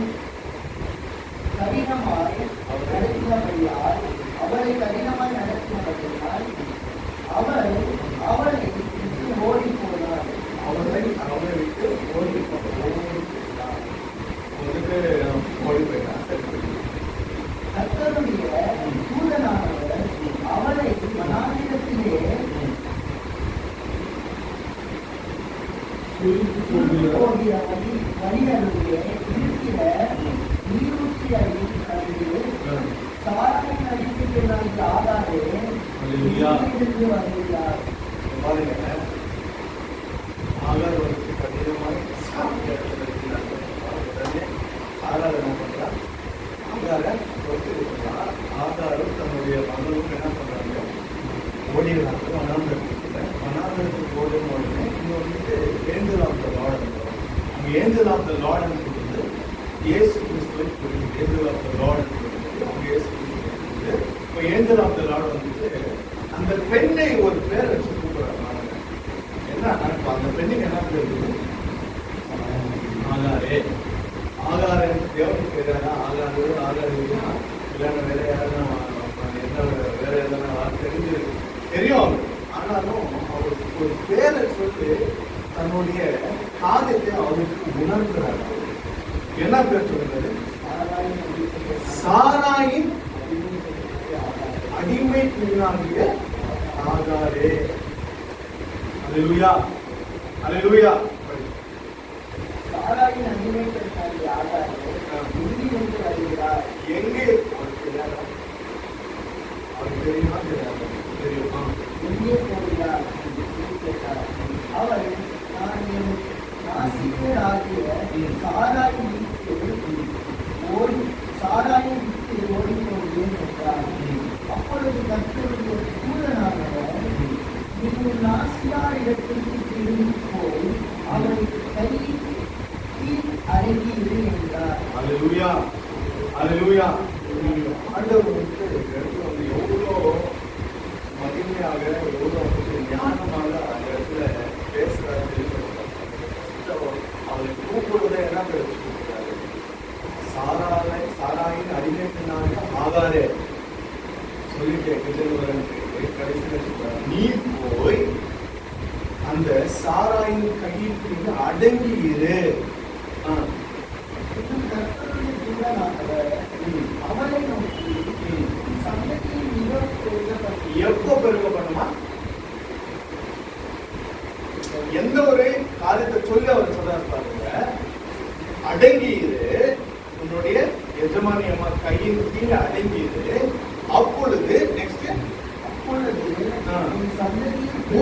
Speaker 2: கடினமாய் நடத்தினபடியால் அவளை விட்டு ஓடி போனார். அவளை விட்டு ஓடி போனார். கர்த்தருடைய தூதனானவர் அவளை வனாந்திரத்திலே போகிற வழியருகே இருக்கிற நீரூற்றி அருகில் கண்டு சாராயின் அடிப்பிற்கு ஆகாதே இருந்து வருகிறார். ஆகாரும் தன்னுடைய மகளும் என்ன பண்றாங்க, ஓடிடுறாங்க வனாந்தரத்துக்கு ஓடும் உடனே இங்க வந்துட்டு ஏஞ்சல் ஆஃப் த லார்ட். அங்க ஏஞ்சல் ஆஃப் த லார்ட்னு சொல்றது இயேசு கிறிஸ்துவை புரியுது. ஏஞ்சல் ஆஃப் த லார்ட் அவங்க இயேசு கிறிஸ்து. இப்போ ஏஞ்சல் ஆஃப் த லார்ட் வந்துட்டு அந்த பெண்ணை ஒரு பேர் வச்சு கூப்பிடுறாங்க. என்ன அந்த பெண்ணுக்கு என்ன பேர் இருக்குது, ஆகாரே. ஆகாரே தேவனுக்கு பேரானா ஆகாரு இல்லைன்னா வேற யாருன்னா என்ன வேற எதனா தெரிஞ்சு தெரியும் அவருக்கு. ஆனாலும் அவருக்கு ஒரு பேரை சொல்லி தன்னுடைய காரியத்தை அவருக்கு உணர்கிறார். என்ன பேர் சொல்றது, சாராயின் அடிமை பெண்ணாகிய ஆகாரே. ஹல்லேலூயா. ஹல்லேலூயா.
Speaker 1: சாராயின் அடிமைப்பட்டாரி ஆகாது எங்கே வந்து வருகிறார்.
Speaker 2: எங்கே அவருக்கு தெரியாதா? அவருக்கு தெரியுமா தெரியாதா? தெரியுமா?
Speaker 1: எங்கே போகிறார் என்று கேட்டார். அவர் நான் என் நாசிகர் ஆகிய சாராயை விட்டு ஓடிக்கொண்டேன் என்றார். அப்பொழுது கர்த்தருடைய தூதனானவர் நீங்கள் நாசியார் இடத்திற்கு திரும்பி போய் அவரை கையில் கீழ் அடங்கியிரு என்றார்.
Speaker 2: அல்லேலூயா, அல்லேலூயா. ஆண்டவர் எவ்வளோ மகிமையாக, எவ்வளோ ஞானமாக அந்த இடத்துல பேசுறாரு. அவரை கூப்பிடுவதை என்ன பேசுகிறாரு? சாராயின் அடிமைப்பினாக ஆகாரே சொல்லிட்டு கடைசியில் சொல்றாரு, நீ போய் அந்த சாராயின் கையில் அடங்கி இரு.
Speaker 1: கர்த்தருடைய தூதனானவர் அவரை நோக்கி சந்ததியில் மிகவும் பெருகப்பட்டு.
Speaker 2: எப்போ பெருகப்படுமா? எந்த ஒரு காரியத்தை சொல்லி அவர் சொல்றாரு பாருங்க, அடங்கியிரு, உன்னுடைய எஜமானி அம்மா கையின் கீழே அடங்கியிரு. அப்பொழுது நெக்ஸ்ட்,
Speaker 1: அப்பொழுது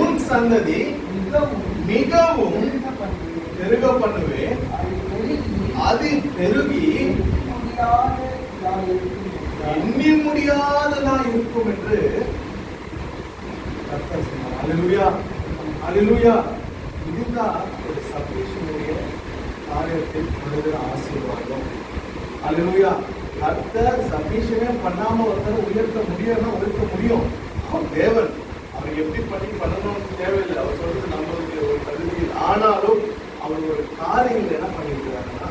Speaker 1: உன்
Speaker 2: சந்ததி மிகவும் பெருக பண்ணுவேன், அது பெருகி எண்ணி முடியாததா இருக்கும் என்று கர்த்தர் சொன்னார். அல்லேலூயா, அல்லேலூயா. இதுதான் ஒரு சபையினுடைய காரியத்தில் வருகிற ஆசீர்வாதம். அல்லேலூயா. கர்த்தர் சபையினே பண்ணாம ஒருத்தர் உயர்த்த முடியும். அவர் தேவன், அவர் எப்படி பண்ணணும்னு தேவையில்லை. அவர் சொல்றது நம்மளுக்கு ஒரு தகுதியில். ஆனாலும் அவர் ஒரு காரியங்கள் என்ன பண்ணியிருக்கிறாருன்னா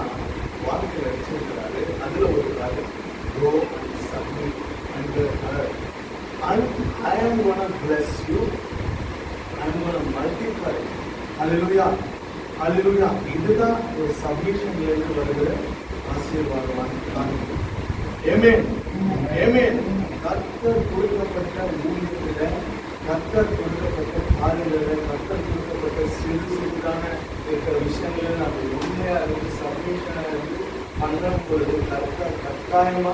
Speaker 2: வாழ்க்கையில் வச்சிருக்கிறாரு. அதுல ஒரு காரியம், go and submit under her and I am gonna bless you, I am gonna multiply. Hallelujah, hallelujah. இதுதான் ஒரு சப்மிஷன்ல இருந்து வருகிற ஆசீர்வாதம். ஆமென், ஆமென். கர்த்தர் கொடுக்கப்பட்ட ஊழியத்துல, கர்த்தர் கொடுக்கப்பட்ட காரியங்களில், கர்த்தர் கொடுக்கப்பட்ட சிறுதான இருக்கிற விஷயங்களில் நம்ம உண்மையா இருந்து சப்மிஷனா இருந்து பண்ணும் பொழுது கர்த்தர் கட்டாயமா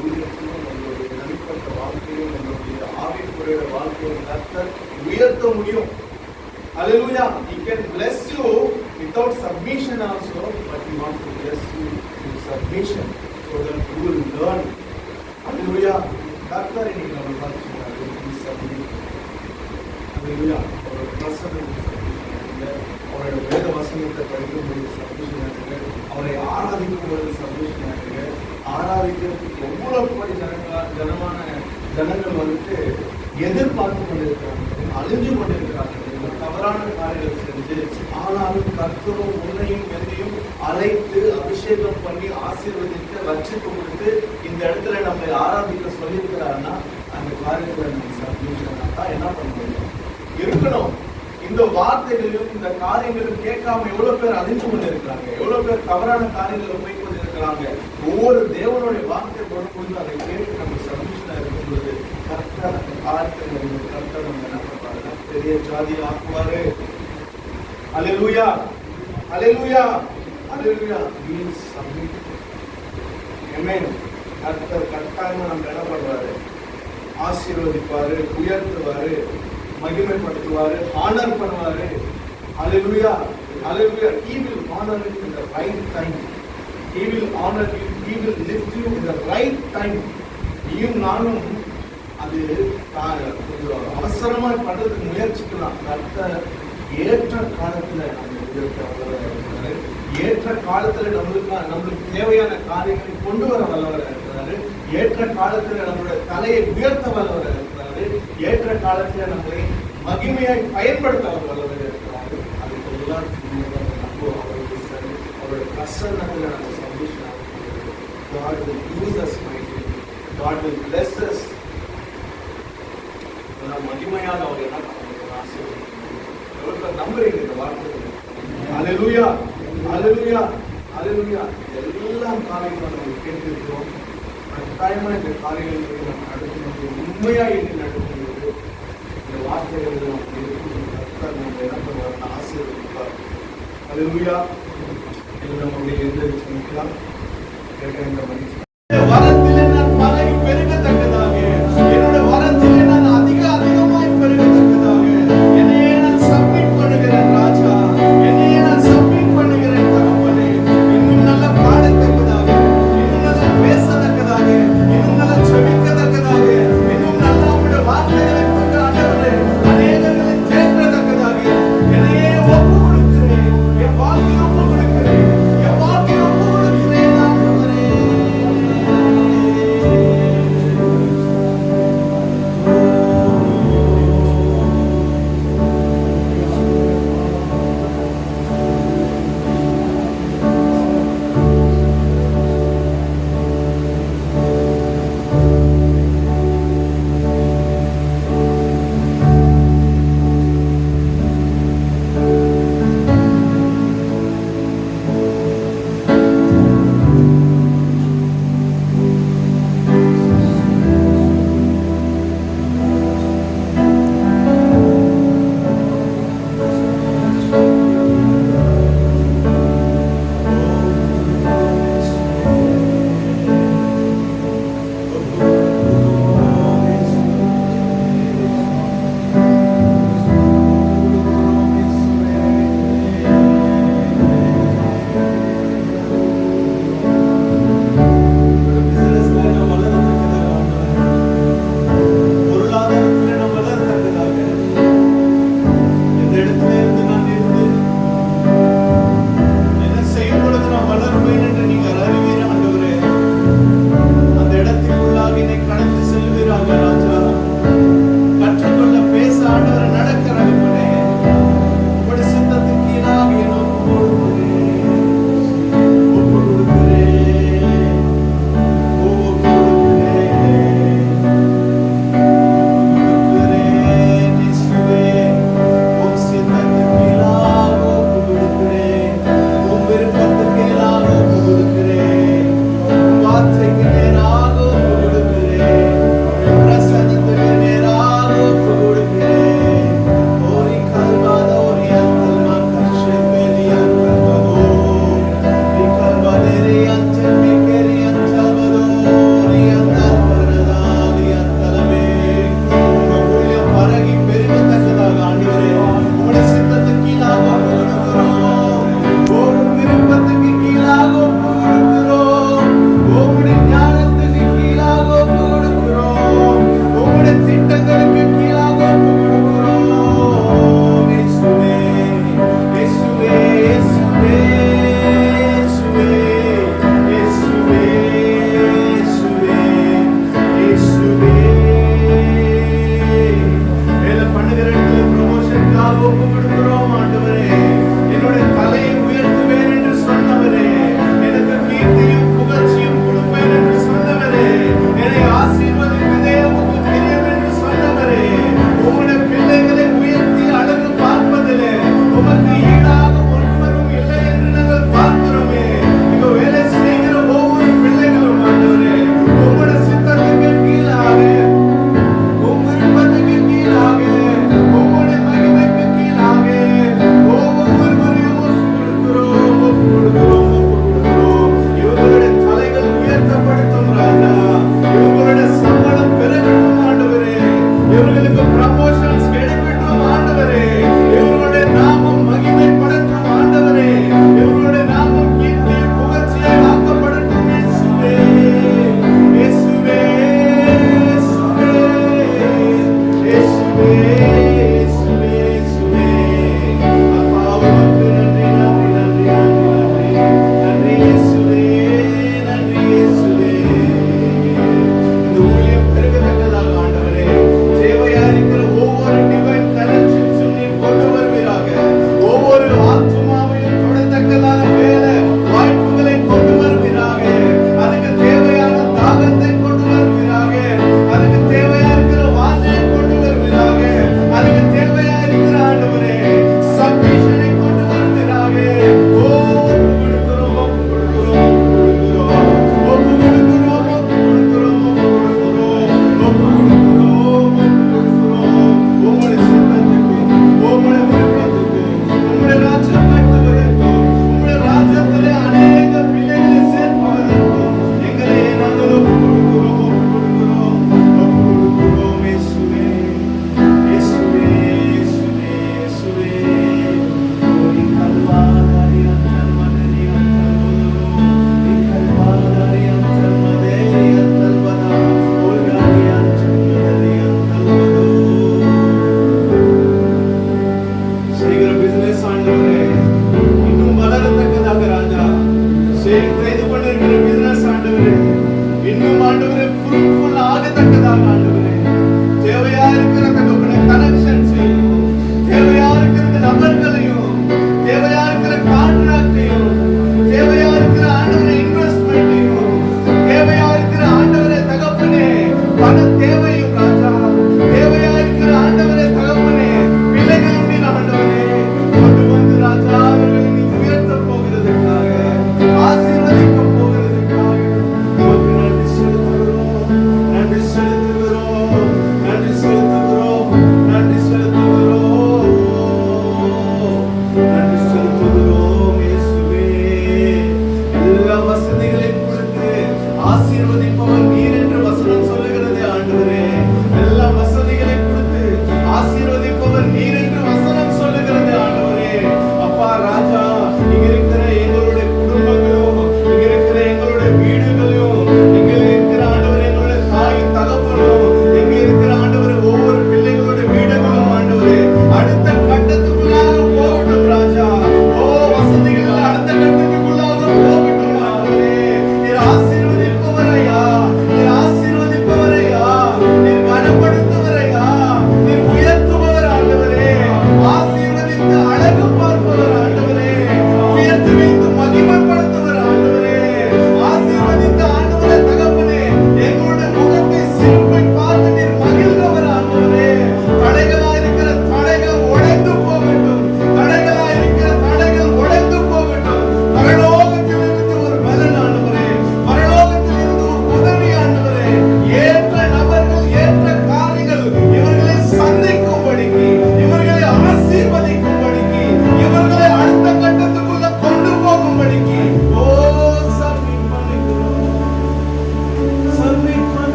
Speaker 2: ஊழியத்திலும் நம்மளுடைய தனிப்பட்ட வாழ்க்கையும் நம்மளுடைய ஆவிக்குரிய வாழ்க்கையும் கர்த்தர் உயர்த்த முடியும். Hallelujah. He can bless you without submission also, but he wants to bless you in submission so that you will learn. Hallelujah. கர்த்தர் இன்னைக்கு நம்ம பார்த்து சொன்னாரு, நீ submit. Hallelujah. அவரோட பிரசன்னத்தை அவரோட வேத வசனத்தை படிக்கும்போது சந்தோஷமா இருக்கு. அவரை ஆராதிக்கும் பொழுது சந்தோஷமா இருக்கு. ஆராதிக்கிறதுக்கு எவ்வளவு படி ஜனங்கள் வந்துட்டு எதிர்பார்த்து கொண்டிருக்கிறாங்க, அழிஞ்சு கொண்டிருக்கிறாங்க தவறான காரியங்கள் செஞ்சு. ஆனாலும் கர்த்தரும் உன்னையும் என்னையும் அழைத்து அபிஷேகம் பண்ணி ஆசீர்வதித்து ரட்சிப்பு கொடுத்து இந்த இடத்துல நம்மளை ஆராதிக்க சொல்லியிருக்கிறாருன்னா அந்த காரியங்களை நம்ம சந்தோஷமா என்ன பண்ண முடியும் இருக்கணும். இந்த வார்த்தைகளையும் இந்த காரியங்களும் கேட்காம எவ்வளவு பேர் அழிஞ்சு கொண்டு இருக்கிறாங்க, எவ்வளவு பேர் தவறான காரியங்களை போய் கொண்டு இருக்கிறாங்க. ஒவ்வொரு தேவனுடைய வார்த்தை பொழுது அதை கேட்டு நம்ம சந்தோஷமா இருக்கும் பொழுது கர்த்தர் அந்த காரியத்தை கர்த்தர் நம்ம என்ன பண்றாருன்னா பெரிய ஜாதி ஆக்குவாரு. அல்லேலூயா, அல்லேலூயா, அல்லேலூயா. Means submit. ஆமென். கர்த்தர் கட்டாயமா நம்ம என்ன பண்றாரு, ஆசீர்வதிப்பாரு, உயர்த்துவாரு, மகிமைப்படுத்துவாரு, ஹானர் பண்ணுவாரு. Hallelujah, hallelujah. He will honor you in the right time. He will honor you, he will lift you in the right time. நீயும் நானும் அது கொஞ்சம் அவசரமா பண்றதுக்கு முயற்சிக்கலாம். கர்த்தர் ஏற்ற காலத்துல நம்ம உயர்த்த வல்லவராக இருக்கிறாரு. ஏற்ற காலத்துல நம்மளுக்கு தேவையான காரியங்களை கொண்டு வர வல்லவராக இருக்கிறாரு. ஏற்ற காலத்துல நம்மளுடைய தலையை உயர்த்த வல்லவராக இருக்கிறாரு. ஏற்ற காலத்துல நம்மளை மகிமையாய் பயன்படுத்த வல்லவராக இருக்கிறாரு. அதுக்கு எல்லாருக்கும் அவருடைய பிரசன்னத்துல நம்ம சந்தோஷமா இருக்கிறது. God will use us mightily. God will bless us. மகிமையாக அவர் என்ன ஆசீர்வதிக்கிறார். நம்புறீங்க இந்த வார்த்தைகள்? அல்லேலூயா, அல்லேலூயா, அல்லேலூயா. எல்லா காரியங்களும் நம்ம கேட்டிருக்கிறோம். கட்டாயமா இந்த காரியங்களுக்கு நம்ம நடக்கும்போது உண்மையா என்ன நடக்கும்போது இந்த வார்த்தைகள் நம்ம என்ன பண்ணுவார், ஆசீர்வதிப்பார். அல்லேலூயா. நம்முடைய எதிர்த்து நிற்கலாம். கேட்க இந்த மகிழ்ச்சி. வரத்திலே நான் பலை பெருகத்தக்கதாக, என்னுடைய வரத்திலே நான் அதிகமாய் பெருகத்தக்கதாக என்னையே நான் சப்மிட் பண்ணுகிறேன் ராஜா, என்னையே நான் சப்மிட் பண்ணுகிறேன் தகப்பனே. இன்னும் நல்லா பாடத்தக்கதாக, இன்னும் நல்லா பேசத்தக்கதாக, இன்னும் நல்லா செபிக்கத்தக்கதாக, இன்னும் நல்லா உங்களுடைய வார்த்தைகளை கொண்டு ஆண்டவரே அநேகர்களை தேற்றத்தக்கதாக என்னையே ஒப்பு கொடுக்கிறேன். என் வாழ்க்கையை ஒப்பு கொடுக்கிறேன். என் வாழ்க்கையை ஒப்பு கொடுக்கிறேன் ஆண்டவரே.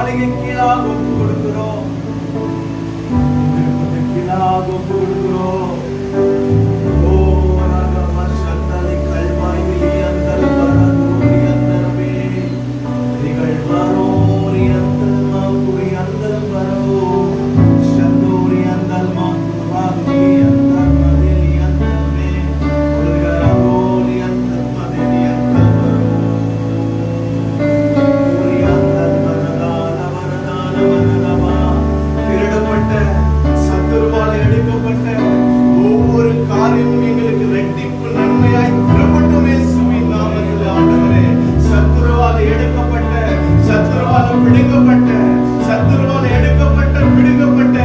Speaker 2: மாளிகை கீழாக ஒப்பு கொடுக்கிறோம். விருப்பத்துக்கு கீழாக ஒப்பு கொடுக்கிறோம். ஓ ராகமா சந்ததி கல்வாய்விலி அந்தல் பரதூரி அந்தரமே திகழ் மரோரி அந்தல் மாகுரி அந்தல் பரோ சந்தூரி அந்தல் மாகுரி அந்தல் மதிலி அந்தல்மே உலகரோலி அந்தல் மதிலி அந்தல் பரோ ஊரி அந்தல் வரதான வரதான வரதமா திருடப்பட்ட சத்துருவால் எடுக்கப்பட்ட ஒவ்வொரு காரியமும் எங்களுக்கு ரெட்டிப்பு நன்மையாய் திரும்பட்டும் இயேசுவின் நாமத்தில் ஆண்டவரே. சத்துருவால் எடுக்கப்பட்ட சத்துருவால் பிடுங்கப்பட்ட சத்துருவால் எடுக்கப்பட்ட பிடுங்கப்பட்ட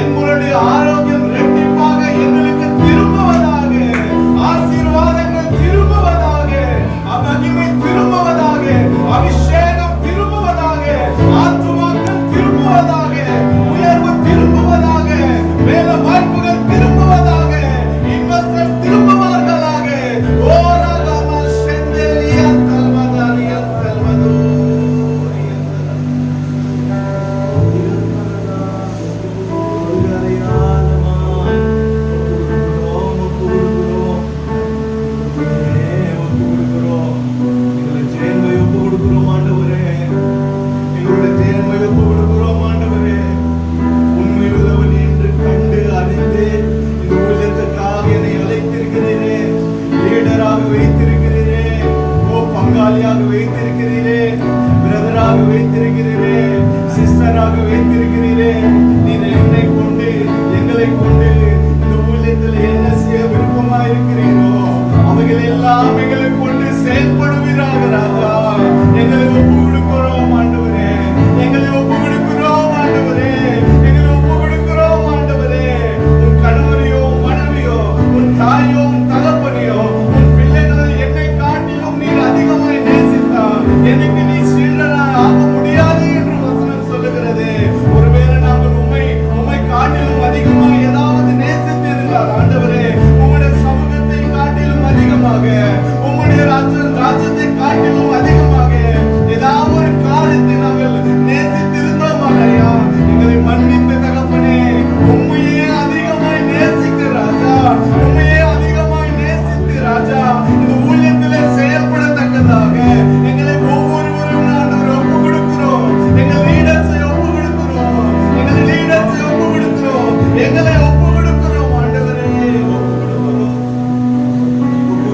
Speaker 2: எங்களுடைய ஆரோக்கியம் ரெட்டிப்பாக எங்களுக்கு திரும்புவதாக. ஆசீர்வாதங்கள் திரும்புவதாக. மகிமை திரும்புவதாக. அபிஷேகம் திரும்புவதாக. ஆத்துமாக்கள் திரும்புவதாக. உயர்வு திரும்புவதாக. வேலை வாய்ப்புகள் திரும்புவதாக. இன்வெஸ்டர் திரும்புவார்களாக. ஓ ராகமா செந்தேலியா தல்வதாலியா தல்வதோரியா பங்காளியாக வைத்திருக்கிறீரே, பிரதராக வைத்திருக்கிறீரே, சிஸ்டராக வைத்திருக்கிறீரே. நீர் என்னை கொண்டு எங்களை கொண்டு இந்த ஊழியத்தில் என்ன செய்ய விருப்பமாக இருக்கிறீரோ அவைகள் எல்லாம் எங்களை கொண்டு செயல்படுவீராக ராஜா. எங்களை ஒப்பு கொடுக்கிறோம் ஆண்டவரே. எங்களை ஒப்பு கொடுக்கிறோம் ஆண்டவரே. எங்களை ஒப்பு கொடுக்கிறோம் ஆண்டவரே. உன் கணவரையோ மனைவியோ உன் தாயோ உன் தகப்பனையோ உன் பிள்ளைகளை என்னை காட்டிலும் நீர் அதிகமாய் நேசித்தார். எனக்கு நீ சீடனாய் ஆக முடியாது என்று வசனம் சொல்லுகிறது. ஒருவேளை நாங்கள் உம்மை காட்டிலும் அதிகமாக ஏதாவது நேசித்திருந்தால் ஆண்டவரே, உம்முடைய சமூகத்தை காட்டிலும் அதிகமாக, உம்முடைய ராஜ்யத்தை காட்டிலும் அதிகமாக ஏதாவது ஒரு காரியத்தை நாங்கள் நேசித்திருந்தோம் ஐயா, எங்களை மன்னித்த தகப்பனே. உம்மையே அதிகமாய் நேசிக்க ராஜா. உம்மையே அதிகமாய் நேசித்து ராஜா இந்த ஊழியத்திலே செயல்படத்தக்கதாக எங்களை ஒவ்வொருவரும் நாங்கள் ஒப்பு கொடுக்கிறோம். எங்கள் லீடர்ஸை ஒப்பு கொடுக்கிறோம். எங்கள் லீடர்ஸை ஒப்பு கொடுக்கிறோம். எங்களை ஒப்பு கொடுக்கிறோம் ஆண்டவரே. ஒப்பு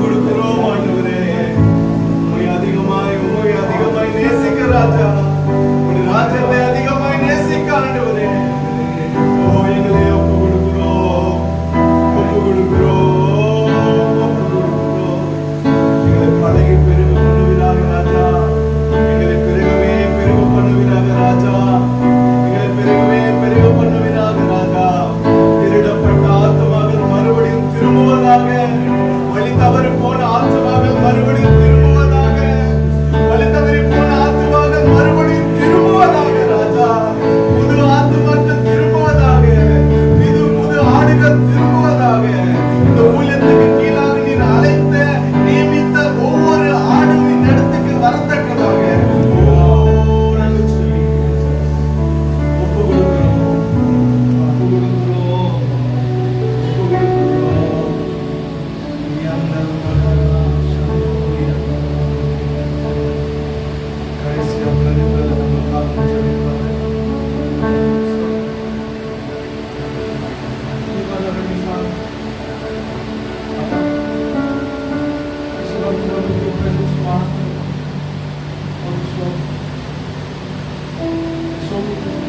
Speaker 2: கொடுக்கிறோம் ஆண்டவரே. உம்மை அதிகமாய் நேசிக்க ராஜா. உம்முடைய ராஜ்யத்தை அதிகமாய் நேசிக்க ஆண்டவரே. ஓ எங்களை ஒப்பு கொடுக்கிறோம். ஒப்பு கொடுக்கிறோம். ஒப்பு கொடுக்கிறோம். எங்களை பழகி பெருக பண்ணுவீராக ராஜா. எங்களை பெருகவே பெருக பண்ணுவீராக ராஜா. எங்களை பெருகவே பெருக பண்ணுவீராக ராஜா. திருடப்பட்ட ஆத்துமாக்கள் மறுபடியும் திரும்புவதாக. வழி தவறி போன ஆத்துமாக்கள் மறுபடியும் திரும்புவதாக. வழி தவறி போன ஆத்துமாக்கள் மறுபடியும் திரும்புவதாக ராஜா. புது ஆத்துமாக்கள் திரும்புவதாக. புது ஆடுகள் திரும்புவதாக. இந்த ஊழியத்துக்கு கீழாக நீர் அழைத்த நியமித்த ஒவ்வொரு ஆடும் இந்த இடத்துக்கு வரத்தக்கதாக நாங்கள் சொல்லி ஒப்பு கொடுக்கிறோம். ஒப்பு கொடுக்கிறோம். ஒப்பு கொடுக்கிறோம். கடைசியாக நமக்காக ஜெபிப்பார்கள்.
Speaker 3: So